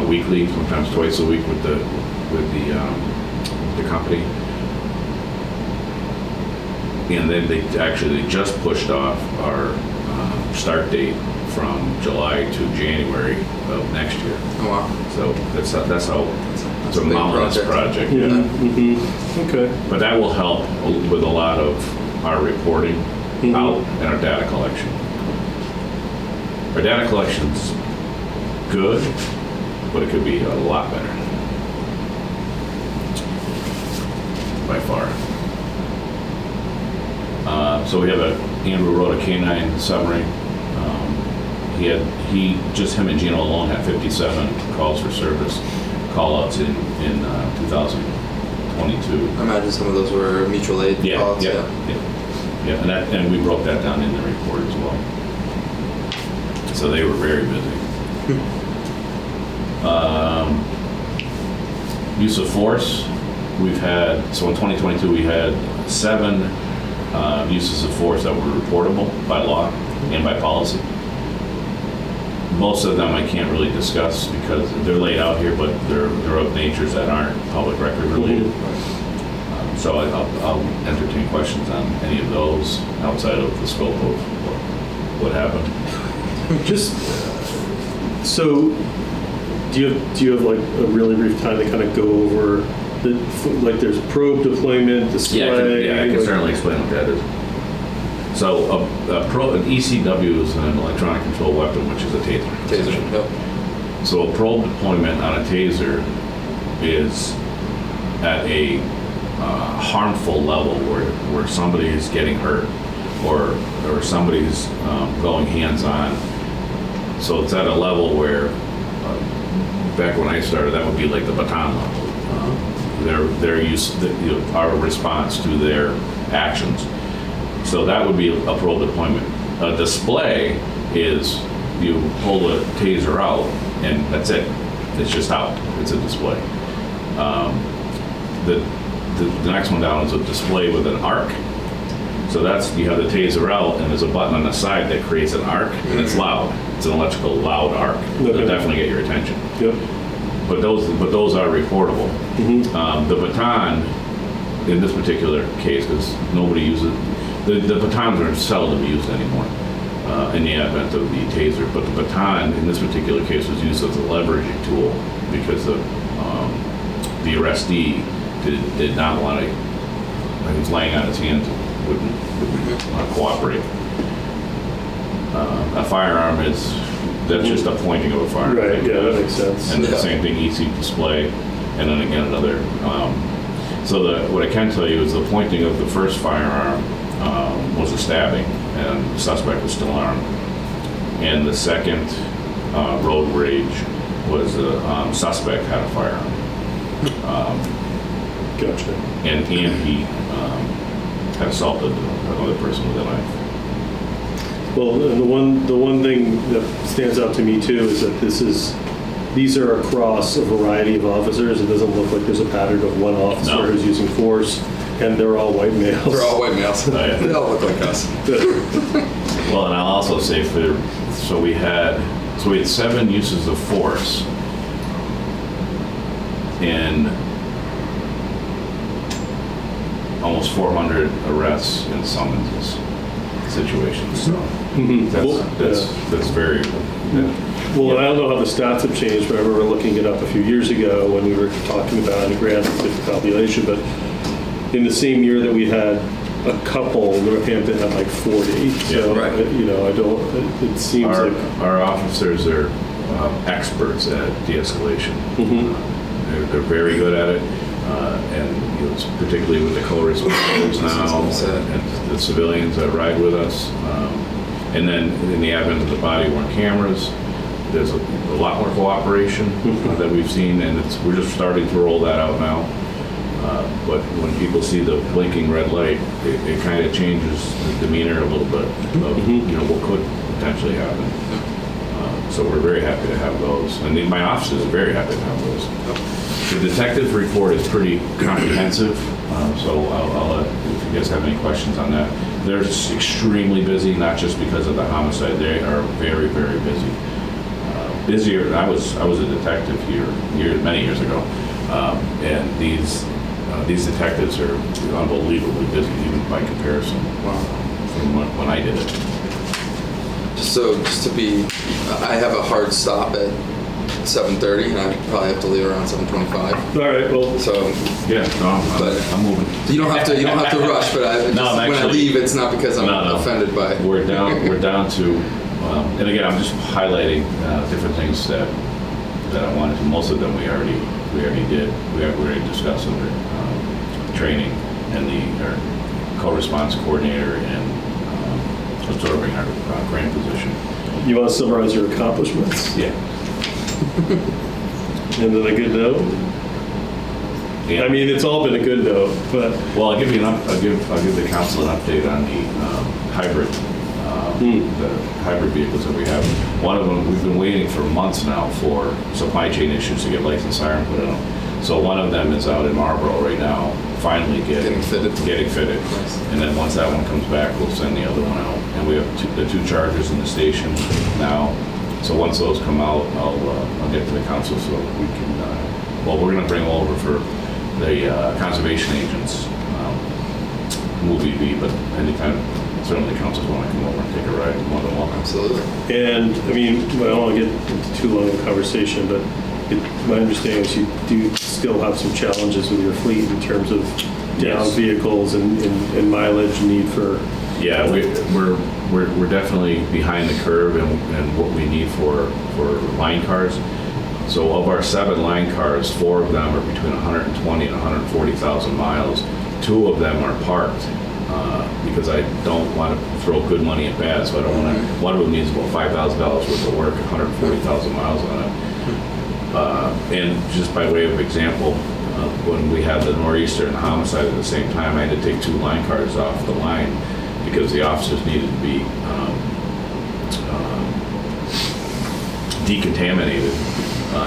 Speaker 5: weekly, sometimes twice a week with the company, and then they just pushed off our start date from July to January of next year.
Speaker 3: Oh wow!
Speaker 5: So that's how it's a
Speaker 3: big
Speaker 5: mountainous project.
Speaker 2: Yeah. Mm-hmm. Okay.
Speaker 5: But that will help with a lot of our reporting out and our data collection. Our data collection's good, but it could be a lot better. By far. So we have Andrew wrote a K9 summary. Him and Gino alone had 57 calls for service, call-outs in 2022.
Speaker 3: I imagine some of those were mutual aid calls.
Speaker 5: Yeah, and we broke that down in the report as well. So they were very busy. Use of force, in 2022 we had 7 uses of force that were reportable by law and by policy. Most of them I can't really discuss because they're laid out here, but they're of natures that aren't public record related. So I'll entertain questions on any of those outside of the scope of what happened.
Speaker 2: Just so, do you have like a really brief time to kind of go over there's probe deployment, display?
Speaker 5: I can certainly explain what that is. So an ECW is an electronic control weapon, which is a taser.
Speaker 3: Taser. Yep.
Speaker 5: So a probe deployment on a taser is at a harmful level where somebody is getting hurt or somebody's going hands-on. So it's at a level where back when I started, that would be like the baton level. They're used to, our response to their actions. So that would be a probe deployment. A display is you pull the taser out and that's it. It's just out. It's a display. The next one down is a display with an arc. So you have the taser out and there's a button on the side that creates an arc and it's loud. It's an electrical loud arc. It'll definitely get your attention.
Speaker 2: Yep.
Speaker 5: But those are reportable. The baton, in this particular case, because nobody uses the batons are seldom used anymore in the advent of the taser. But the baton, in this particular case, was used as a leveraging tool because the arrestee did not want to. He was laying on his hands, wouldn't cooperate. A firearm that's just a pointing of a firearm.
Speaker 2: Right. Yeah, that makes sense.
Speaker 5: And the same thing, EC display, and then again another. What I can tell you is the pointing of the first firearm was a stabbing, and the suspect was still armed. And the second road rage was the suspect had a firearm.
Speaker 2: Gotcha.
Speaker 5: And he had assaulted another person with a knife.
Speaker 2: Well, the one thing that stands out to me too is that these are across a variety of officers. It doesn't look like there's a pattern of one officer who's using force, and they're all white males.
Speaker 3: They're all white males.
Speaker 5: Oh, yeah.
Speaker 3: They all look like us.
Speaker 5: Well, and I'll also say we had 7 uses of force in almost 400 arrests and summonses situations. So that's very.
Speaker 2: Well, I don't know how the stats have changed, but I remember looking it up a few years ago when we were talking about a grant population, but in the same year that we had a couple, Northampton had like 40. So,
Speaker 3: Yeah, right.
Speaker 2: I don't, it seems
Speaker 5: Our,
Speaker 2: like...
Speaker 5: our officers are experts at de-escalation. They're very good at it, and it's particularly with the co-responders now and the civilians that ride with us. And then in the advent of the body-worn cameras, there's a lot more cooperation that we've seen, and we're just starting to roll that out now. But when people see the blinking red light, it kind of changes the demeanor a little bit of what could potentially happen. So we're very happy to have those, and my officers are very happy to have those. The detective's report is pretty comprehensive, so I'll if you guys have any questions on that. They're just extremely busy, not just because of the homicide. They are very, very busy. Busier. I was a detective here many years ago, and these detectives are unbelievably busy, even by comparison from when I did it.
Speaker 3: So just to be, I have a hard stop at 7:30, and I probably have to leave around 7:25.
Speaker 2: All right, well...
Speaker 3: So
Speaker 5: Yeah, no, I'm moving.
Speaker 3: you don't have to rush, but when I leave, it's not because I'm offended by.
Speaker 5: We're down to, and again, I'm just highlighting different things that I wanted to. Most of them we already did. We already discussed under training and our co-response coordinator and absorbing our grant position.
Speaker 2: You want to summarize your accomplishments?
Speaker 5: Yeah.
Speaker 2: And then a good note?
Speaker 5: Yeah.
Speaker 2: I mean, it's all been a good note, but...
Speaker 5: Well, I'll give the council an update on the hybrid, the hybrid vehicles that we have. One of them, we've been waiting for months now for supply chain issues to get license siren put on them. So one of them is out in Marlboro right now, finally getting fitted.
Speaker 3: Nice.
Speaker 5: And then once that one comes back, we'll send the other one out. And we have the two chargers in the station now. So once those come out, I'll get to the council so we can. Well, we're going to bring them over for the conservation agents movie, but anytime certainly councils want to come over and take a ride, more than welcome.
Speaker 3: Absolutely.
Speaker 2: And, I mean, I don't want to get into too long of a conversation, but my understanding is you do still have some challenges with your fleet in terms of down vehicles and mileage need for...
Speaker 5: Yeah, we're definitely behind the curve and what we need for line cars. So of our 7 line cars, 4 of them are between 120 and 140,000 miles. 2 of them are parked because I don't want to throw good money at bad. So I don't want to. One of them needs about $5,000 worth of work, 140,000 miles on it. And just by way of example, when we had the nor'easter and homicide at the same time, I had to take 2 line cars off the line because the officers needed to be decontaminated,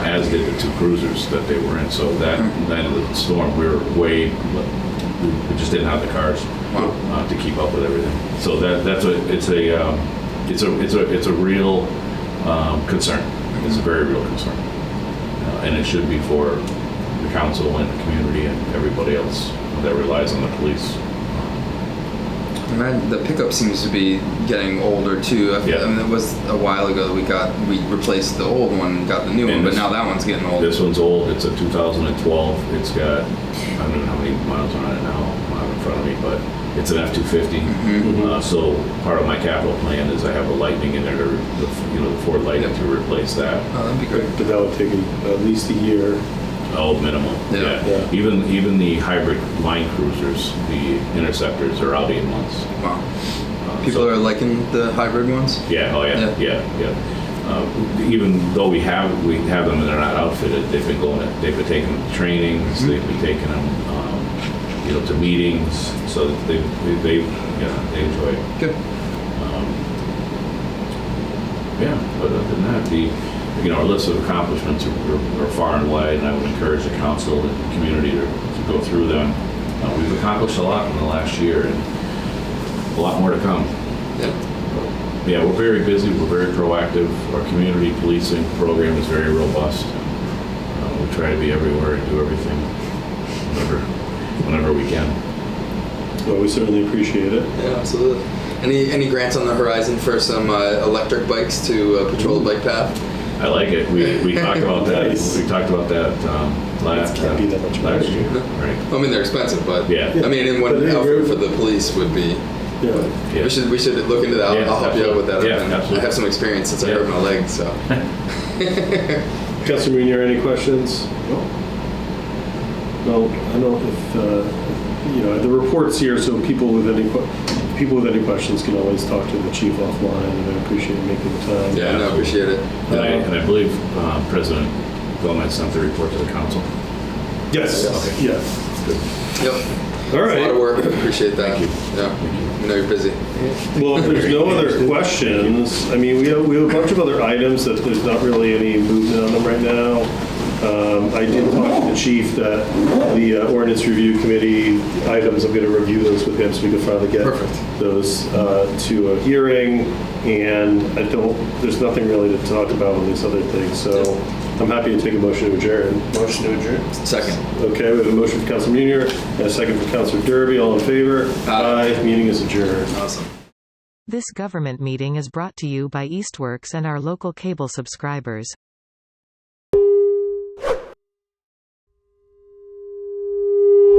Speaker 5: as did the 2 cruisers that they were in. So that night of the storm, we we just didn't have the cars to keep up with everything. So it's a real concern. It's a very real concern, and it should be for the council and the community and everybody else that relies on the police.
Speaker 3: And the pickup seems to be getting older too. I mean, it was a while ago that we replaced the old one and got the new one, but now that one's getting old.
Speaker 5: This one's old. It's a 2012. It's got, I don't know how many miles on it now. I don't have it in front of me, but it's an F-250. So part of my capital plan is I have a Lightning in there, the Ford Lightning to replace that.
Speaker 3: Oh, that'd be great.
Speaker 2: But that would take at least a year.
Speaker 5: Oh, minimal. Yeah. Even the hybrid line cruisers, the Interceptors, are out 8 months.
Speaker 3: Wow. People are liking the hybrid ones?
Speaker 5: Yeah. Oh, yeah. Even though we have them and they're not outfitted, they've been taking trainings, they've been taking them, to meetings, so that they enjoy it.
Speaker 3: Good.
Speaker 5: But other than that, our list of accomplishments are far and wide, and I would encourage the council and the community to go through them. We've accomplished a lot in the last year, and a lot more to come. Yeah, we're very busy. We're very proactive. Our community policing program is very robust. We try to be everywhere and do everything whenever we can.
Speaker 2: Well, we certainly appreciate it.
Speaker 3: Yeah, absolutely. Any grants on the horizon for some electric bikes to patrol the bike path?
Speaker 5: I like it. We talked about that.
Speaker 2: Nice.
Speaker 5: We talked about that last
Speaker 2: Can't be that much
Speaker 5: last
Speaker 2: better.
Speaker 5: year. Right.
Speaker 3: I mean, they're expensive, but
Speaker 5: Yeah.
Speaker 3: I mean, and one
Speaker 2: But they
Speaker 3: outfit
Speaker 2: really-
Speaker 3: for the police would be.
Speaker 2: Yeah.
Speaker 5: Yeah.
Speaker 3: We should look into that.
Speaker 5: Yeah,
Speaker 3: I'll help you out with that.
Speaker 5: absolutely. Yeah,
Speaker 3: I
Speaker 5: absolutely.
Speaker 3: have some experience since I
Speaker 5: Yeah.
Speaker 3: hurt my leg, so.
Speaker 2: Councilor Munier, any questions? No, I don't know if, the report's here, so people with any questions can always talk to the chief offline, and I appreciate you making the time.
Speaker 3: Yeah, no, appreciate it.
Speaker 5: And I believe President Gomez sent the report to the council.
Speaker 2: Yes,
Speaker 5: Okay.
Speaker 2: yeah.
Speaker 5: Good.
Speaker 3: Yep.
Speaker 2: All
Speaker 3: It's a lot of
Speaker 2: right.
Speaker 3: work. Appreciate that.
Speaker 5: Thank you.
Speaker 3: Yeah. I know you're busy.
Speaker 2: Well, if there's no other questions, I mean, we have a bunch of other items that there's not really any movement on them right now. I did talk to the chief that the ordinance review committee items, I'm going to review those with him so we can finally get
Speaker 3: Perfect.
Speaker 2: those to a hearing. And there's nothing really to talk about on these other things. So I'm happy to take a motion to adjourn.
Speaker 4: Motion to adjourn.
Speaker 3: Second.
Speaker 2: Okay, we have a motion for Councilor Munier and a second for Councilor Derby. All in favor?
Speaker 3: Aye.
Speaker 2: Meeting is adjourned.
Speaker 3: Awesome.
Speaker 1: This government meeting is brought to you by Eastworks and our local cable subscribers.